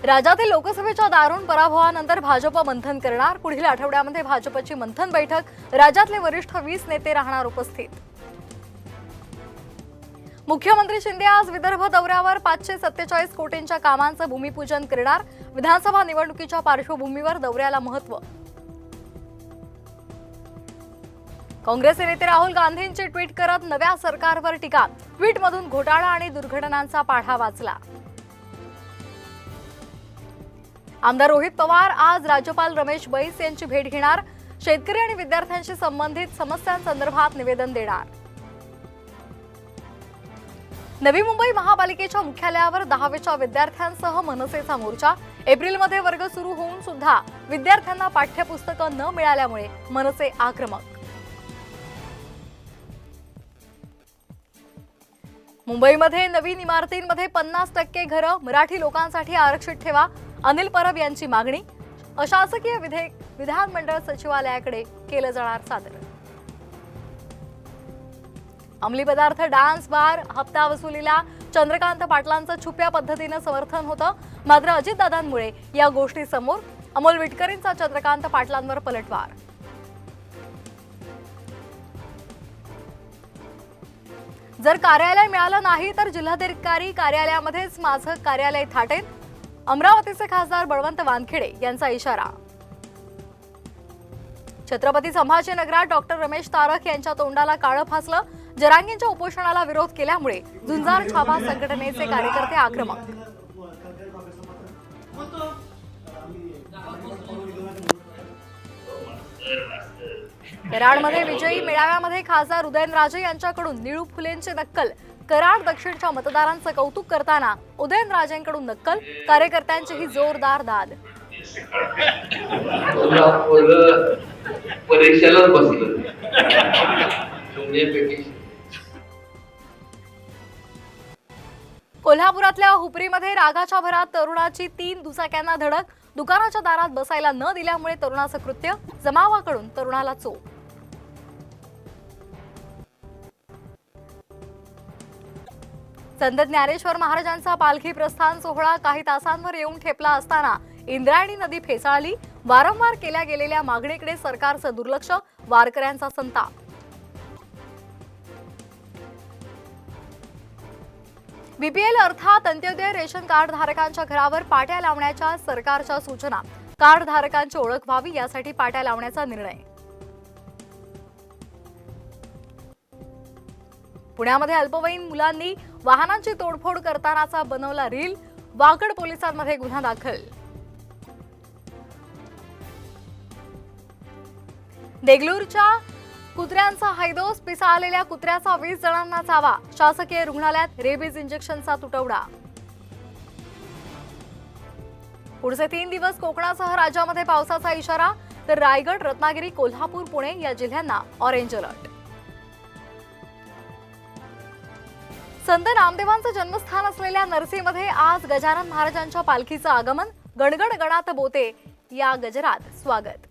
राज्यातील लोकसभेच्या दारुण पराभवानंतर भाजप मंथन करणार। पुढील आठवड्यामध्ये भाजपची मंथन बैठक। राज्यातले वरिष्ठ 20 नेते राहणार उपस्थित। मुख्यमंत्री शिंदे आज विदर्भ दौऱ्यावर 547 कोटींच्या कामांचं भूमिपूजन करणार। विधानसभा निवडणुकीच्या पार्श्वभूमीवर दौऱ्याला महत्त्व। काँग्रेसचे नेते राहुल गांधींचे ट्विट करत नव्या सरकारवर टीका। ट्विटमधून घोटाळा आणि दुर्घटनांचा पाढा वाचला। आमदार रोहित पवार आज राज्यपाल रमेश बैस यांची भेट घेणार। शेतकरी आणि विद्यार्थ्यांशी संबंधित समस्यांसंदर्भात निवेदन देणार। नवी मुंबई महापालिकेच्या मुख्यालयावर 10वीच्या विद्यार्थ्यांसह मनसेचा मोर्चा। एप्रिलमध्ये वर्ग सुरू होऊन सुद्धा विद्यार्थ्यांना पाठ्यपुस्तकं न मिळाल्यामुळे मनसे आक्रमक। मुंबईमध्ये नवीन इमारतींमध्ये 50% घरं मराठी लोकांसाठी आरक्षित ठेवा। अनिल परब यांची मागणी। अशासकीय विधेयक विधानमंडळ सचिवालयाकडे केलं जाणार सादर। अंमली पदार्थ डान्स बार हप्ता वसुलीला चंद्रकांत पाटलांचं छुप्या पद्धतीनं समर्थन होतं। मात्र अजितदादांमुळे या गोष्टी समोर। अमोल विटकरींचा चंद्रकांत पाटलांवर पलटवार। जर कार्यालय मिळालं नाही तर जिल्हाधिकारी कार्यालयामध्येच माझं कार्यालय थाटेन। अमरावतीचे खासदार बळवंत वानखेडे यांचा इशारा। छत्रपती संभाजीनगरात डॉक्टर रमेश तारक यांच्या तोंडाला काळं फासलं। जरांगींच्या उपोषणाला विरोध केल्यामुळे झुंजार छापा संघटनेचे कार्यकर्ते आक्रमक। कराडमध्ये विजयी मेळाव्यामध्ये खासदार उदयनराजे यांच्याकडून निळू फुलेंची नक्कल। कराड दक्षिणच्या मतदारांचं कौतुक करताना उदयनराजेंकडून नक्कल। कार्यकर्त्यांची ही जोरदार दाद। कोल्हापुरातल्या हुपरीमध्ये रागाच्या भरात तरुणाची 3 दुचाक्यांना धडक। दुकानाच्या दारात बसायला न दिल्यामुळे तरुणाचं कृत्य। जमावाकडून तरुणाला चोप। संत ज्ञानेश्वर महाराजांचा पालखी प्रस्थान सोहळा काही तासांवर येऊन ठेपला असताना इंद्रायणी नदी फेसाळली। वारंवार केल्या गेलेल्या मागणीकडे सरकारचं दुर्लक्ष। वारकऱ्यांचा संताप। बीपीएल अर्थात अंत्योदय रेशन कार्ड धारकांच्या घरावर पाट्या लावण्याच्या सरकारच्या सूचना। कार्ड धारकांची ओळख व्हावी यासाठी पाट्या लावण्याचा निर्णय। पुण्यामध्ये अल्पवयीन मुलांनी वाहनांची तोडफोड करतानाचा बनवला रील। वाकड पोलिसांमध्ये गुन्हा दाखल। देगलूरच्या कुत्र्यांचा हैदोस। पिसाळलेल्या कुत्र्याचा 20 जणांना चावा। शासकीय रुग्णालयात रेबीज इंजेक्शनचा तुटवडा। पुढचे 3 दिवस कोकणासह राज्यामध्ये पावसाचा इशारा। तर रायगड रत्नागिरी कोल्हापूर पुणे या जिल्ह्यांना ऑरेंज अलर्ट। संत नामदेवांचं जन्मस्थान असलेल्या नरसीमध्ये आज गजानन महाराजांच्या पालखीचं आगमन। गणगण गणात बोते या गजरात स्वागत।